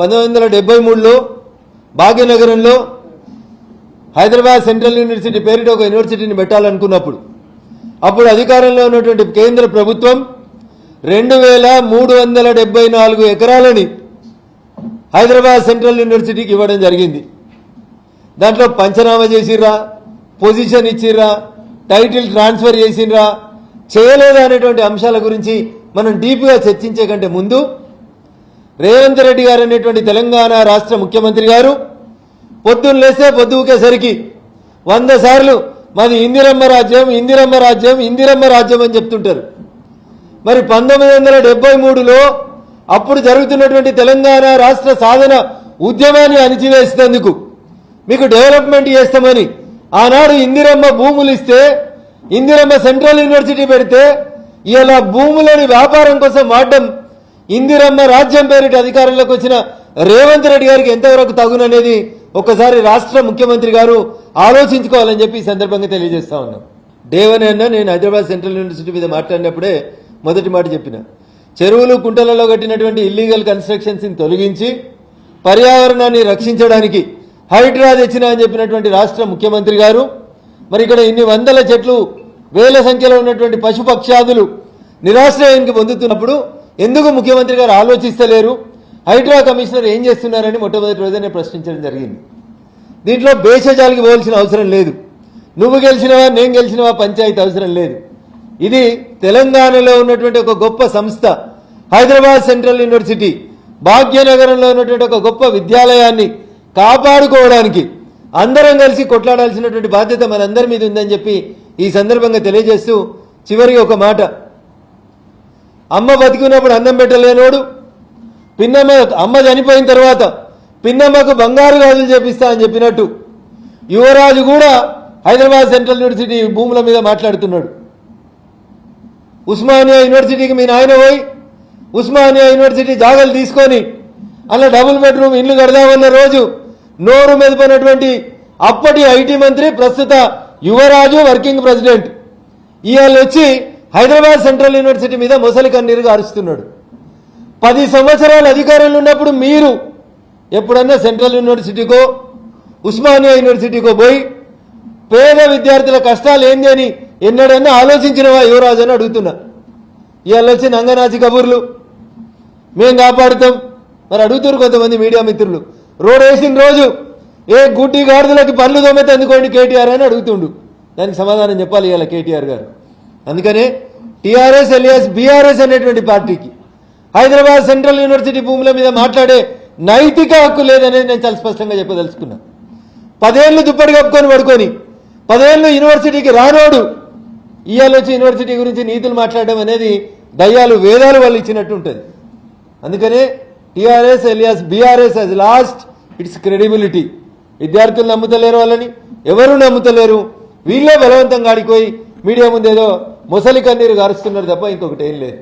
1973లో భాగ్యనగరంలో Hyderabad central university పేరిట ఒక యూనివర్సిటీని పెట్టాలనుకున్నప్పుడు అప్పుడు అధికారంలో ఉన్నటువంటి కేంద్ర ప్రభుత్వం 2374 ఎకరాలని హైదరాబాద్ సెంట్రల్ యూనివర్సిటీకి ఇవ్వడం జరిగింది. దాంట్లో పంచనామా చేసిర్రా, పొజిషన్ ఇచ్చిర్రా, టైటిల్ ట్రాన్స్ఫర్ చేసిర్రా, చేయలేదా అనేటువంటి అంశాల గురించి మనం డీప్గా చర్చించే కంటే ముందు రేవంత్ రెడ్డి గారు అనేటువంటి తెలంగాణ రాష్ట్ర ముఖ్యమంత్రి గారు పొద్దున్న లేస్తే పొద్దుకేసరికి 100 సార్లు మాది ఇందిరమ్మ రాజ్యం ఇందిరమ్మ రాజ్యం ఇందిరమ్మ రాజ్యం అని చెప్తుంటారు. మరి 1973లో అప్పుడు జరుగుతున్నటువంటి తెలంగాణ రాష్ట్ర సాధన ఉద్యమాన్ని అణిచివేసినందుకు మీకు డెవలప్మెంట్ చేస్తామని ఆనాడు ఇందిరమ్మ భూములు ఇస్తే ఇందిరమ్మ సెంట్రల్ యూనివర్సిటీ పెడితే ఇలా భూములని వ్యాపారం కోసం వాడడం ఇందిరమ్మ రాజ్యం పేరిట అధికారంలోకి వచ్చిన రేవంత్ రెడ్డి గారికి ఎంతవరకు తగుననేది ఒకసారి రాష్ట్ర ముఖ్యమంత్రి గారు ఆలోచించుకోవాలని చెప్పి ఈ సందర్భంగా తెలియజేస్తా ఉన్నాం. డేవన్ అన్న నేను హైదరాబాద్ సెంట్రల్ యూనివర్సిటీ మీద మాట్లాడినప్పుడే మొదటి మాట చెప్పిన, చెరువులు కుంటలలో కట్టినటువంటి ఇల్లీగల్ కన్స్ట్రక్షన్స్ ని తొలగించి పర్యావరణాన్ని రక్షించడానికి హైడ్రా తెచ్చిన అని చెప్పినటువంటి రాష్ట్ర ముఖ్యమంత్రి గారు మరి ఇక్కడ ఇన్ని వందల చెట్లు వేల సంఖ్యలో ఉన్నటువంటి పశుపక్షాదులు నిరాశ్రయానికి పొందుతున్నప్పుడు ఎందుకు ముఖ్యమంత్రి గారు ఆలోచిస్తలేరు, హైడ్రా కమిషనర్ ఏం చేస్తున్నారని మొట్టమొదటి రోజునే ప్రశ్నించడం జరిగింది. దీంట్లో భేషజాలకి పోవాల్సిన అవసరం లేదు, నువ్వు గెలిచినవా నేను గెలిచినవా పంచాయతీ అవసరం లేదు. ఇది తెలంగాణలో ఉన్నటువంటి ఒక గొప్ప సంస్థ హైదరాబాద్ సెంట్రల్ యూనివర్సిటీ భాగ్యనగరంలో ఉన్నటువంటి ఒక గొప్ప విద్యాలయాన్ని కాపాడుకోవడానికి అందరం కలిసి కొట్లాడాల్సినటువంటి బాధ్యత మనందరి మీద ఉందని చెప్పి ఈ సందర్భంగా తెలియజేస్తూ చివరికి ఒక మాట, అమ్మ బతికున్నప్పుడు అన్నం పెట్టలేనోడు పిన్నమ్మ అమ్మ చనిపోయిన తర్వాత పిన్నమ్మకు బంగారు గాజులు చేపిస్తా అని చెప్పినట్టు యువరాజు కూడా హైదరాబాద్ సెంట్రల్ యూనివర్సిటీ భూముల మీద మాట్లాడుతున్నాడు. ఉస్మానియా యూనివర్సిటీకి మీ నాయన పోయి ఉస్మానియా యూనివర్సిటీ జాగాలు తీసుకొని అలా డబుల్ బెడ్రూమ్ ఇల్లు కడదామన్న రోజు నోరు మెదిపినటువంటి అప్పటి ఐటీ మంత్రి ప్రస్తుత యువరాజు వర్కింగ్ ప్రెసిడెంట్ ఇవాళ వచ్చి హైదరాబాద్ సెంట్రల్ యూనివర్సిటీ మీద మొసలి కన్నీరుగా అరుస్తున్నాడు. 10 సంవత్సరాలు అధికారంలో ఉన్నప్పుడు మీరు ఎప్పుడన్నా సెంట్రల్ యూనివర్సిటీకో ఉస్మానియా యూనివర్సిటీకో పోయి పేద విద్యార్థుల కష్టాలు ఏంది అని ఎన్నడన్నా ఆలోచించినవా యువరాజు అని అడుగుతున్నా. ఇవాళ వచ్చి నంగనాచి కబుర్లు మేం కాపాడుతాం మరి అడుగుతారు కొంతమంది మీడియా మిత్రులు. రోడ్ వేసిన రోజు ఏ గుడ్డి గాడిదలకి పనులు తోమైతే అందుకోండి కేటీఆర్ అని అడుగుతుండు, దానికి సమాధానం చెప్పాలి ఇవాళ కేటీఆర్ గారు. అందుకనే టీఆర్ఎస్ ఎలియాస్ బీఆర్ఎస్ అనేటువంటి పార్టీకి హైదరాబాద్ సెంట్రల్ యూనివర్సిటీ భూముల మీద మాట్లాడే నైతిక హక్కు లేదనేది నేను చాలా స్పష్టంగా చెప్పదలుచుకున్నా. 10 ఏళ్ళు దుప్పటి కప్పుకొని పడుకొని 10 ఏళ్ళు యూనివర్సిటీకి రానోడు ఇవాళ వచ్చి యూనివర్సిటీ గురించి నీతులు మాట్లాడడం అనేది దయ్యాలు వేదాలు వాళ్ళు ఇచ్చినట్టు ఉంటుంది. అందుకనే టీఆర్ఎస్ ఎలియాస్ బీఆర్ఎస్ హజ్ లాస్ట్ ఇట్స్ క్రెడిబిలిటీ. విద్యార్థులు నమ్ముతలేరు, వాళ్ళని ఎవరు నమ్ముతలేరు, వీళ్ళే బలవంతంగా ఆడిపోయి మీడియా ముందేదో మొసలి కన్నీరు గారుస్తున్నారు తప్ప ఇంకొకటి ఏం లేదు.